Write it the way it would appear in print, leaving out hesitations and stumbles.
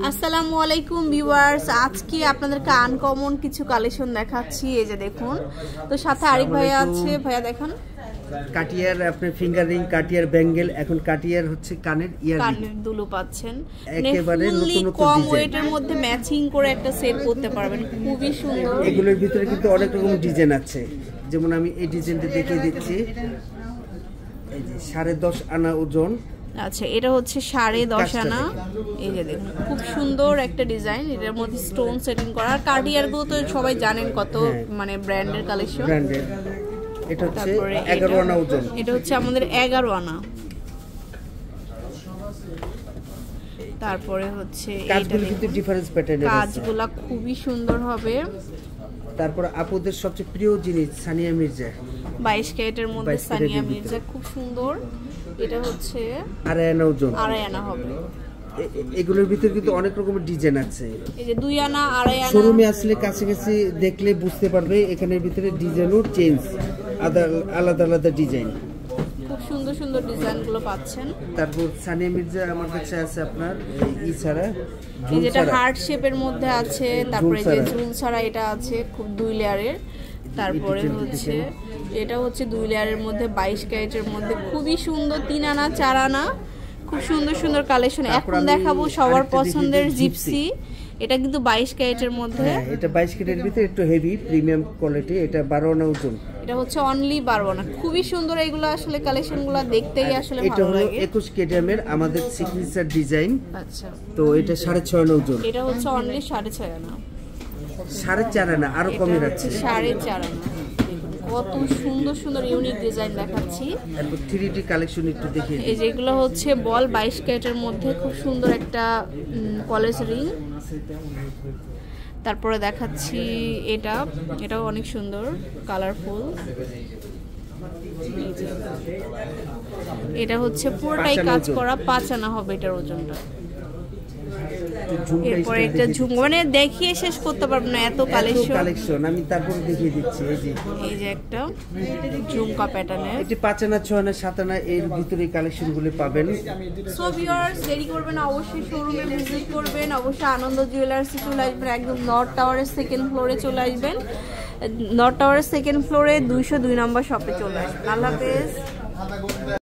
আসসালামু আলাইকুম ভিউয়ার্স, আজকে আপনাদেরকে আনকমন কিছু কালেকশন দেখাচ্ছি। এই যে দেখুন, তো সাথে আরিফ ভাইয়া আছে। ভাইয়া দেখুন, কাটিয়ার আপনার ফিঙ্গার রিং, কাটিয়ার ব্যাঙ্গেল, এখন কাটিয়ার হচ্ছে কানের কানের দুলু পাচ্ছেন। একেবারে নতুন নতুন কম ওয়েটের মধ্যে ম্যাচিং করে একটা সেট করতে পারবেন, খুবই সুন্দর। এগুলোর ভিতরে কিন্তু অনেক রকম ডিজাইন আছে, যেমন আমি এই ডিজাইনটা দেখিয়ে দিচ্ছি। এই যে 10.5 আনা ওজন। আচ্ছা, এটা হচ্ছে 10.5 আনা। এই যে দেখুন, খুব সুন্দর একটা ডিজাইন, এটার মধ্যে স্টোন সেটিং করা। আর কার্ডিয়ার গুলো তো সবাই জানেন কত মানে ব্র্যান্ডের কালেকশন। ব্র্যান্ডের এটা হচ্ছে 11 আনা ওজন। এটা হচ্ছে আমাদের 11 আনা। তারপরে হচ্ছে কাজগুলো কিন্তু ডিফারেন্স প্যাটার্নের, কাজগুলো খুবই সুন্দর হবে। তারপর আপুদের সবচেয়ে প্রিয় জিনিস সানিয়া মির্জা, 22 ক্যারেটের মধ্যে সানিয়া মির্জা, খুব সুন্দর। এটা হচ্ছে 2.5 আনা ওজন, 2.5 আনা হবে। এগুলোর ভিতরে কিন্তু অনেক রকমের ডিজাইন আছে। এই যে 2 আনা, 2.5 আনা। শোরুমে আসলে কাছাকাছি দেখলে বুঝতে পারবে এখানের ভিতরে ডিজাইনও চেঞ্জ, আলাদা আলাদা ডিজাইন, খুব সুন্দর সুন্দর ডিজাইনগুলো পাচ্ছেন। তারপর সানিয়া মির্জা আমার কাছে আছে আপনার ই ছাড়া, এই যেটা হার্ট শেপের মধ্যে আছে, তারপরে যে ঝুল ছাড়া এটা আছে, খুব 2 লেয়ারের। তারপরে হচ্ছে এটা হচ্ছে 2 লেয়ারের মধ্যে 22 ক্যারেটের মধ্যে, খুবই সুন্দর। 3 আনা, 4 আনা, খুব সুন্দর সুন্দর কালেকশন। এখন দেখাবো সবার পছন্দের জিপসি। এটা কিন্তু 22 ক্যারেটের মধ্যে। এটা 22 ক্যারেটের ভিতরে একটু হেভি প্রিমিয়াম কোয়ালিটি। এটা 12 আনা ওজন। এটা হচ্ছে অনলি 12 আনা, খুবই সুন্দর। এগুলো আসলে কালেকশনগুলো দেখতেই আসলে ভালো লাগে। এটা হলো 21 কেডিএমের আমাদের সিগনেচার ডিজাইন। আচ্ছা, তো এটা 6.5 আনা ওজন। এটা হচ্ছে অনলি 6.5 আনা। 4.5 আনা আরো কমে যাচ্ছে, 4.5 আনা। কত সুন্দর সুন্দর ইউনিক ডিজাইন দেখাচ্ছি। তারপর 3D কালেকশন একটু দেখিয়ে দিই। এই যেগুলো হচ্ছে বল 22 ক্যারেটের মধ্যে, খুব সুন্দর একটা কলেজ রিং। তারপরে দেখাচ্ছি এটাও অনেক সুন্দর, কালারফুল। এটা হচ্ছে পুরোটাই কাজ করা, 5 আনা হবে এটার ওজনটা। এরপরে একটা ঝুমকা, মানে দেখিয়ে শেষ করতে পারবো না, এত কালেকশন। আমি তারপর দেখিয়ে দিচ্ছি। এই যে একটা ঝুমকা প্যাটার্নের, এটি 5 আনা, 6 আনা, 7 আনা এর ভিতরে কালেকশনগুলো পাবেন। সো ভিউয়ার্স, দেরি করবেন না, অবশ্যই শোরুমে ভিজিট করবেন। অবশ্যই আনন্দ জুয়েলার্সে চলে আসবেন, একদম নর্থ টাওয়ারের 2nd ফ্লোরে চলে আসবেন। নর্থ টাওয়ারের 2nd ফ্লোরে 202 নম্বর শপে চলে আসবেন। আল্লাহ হাফেজ।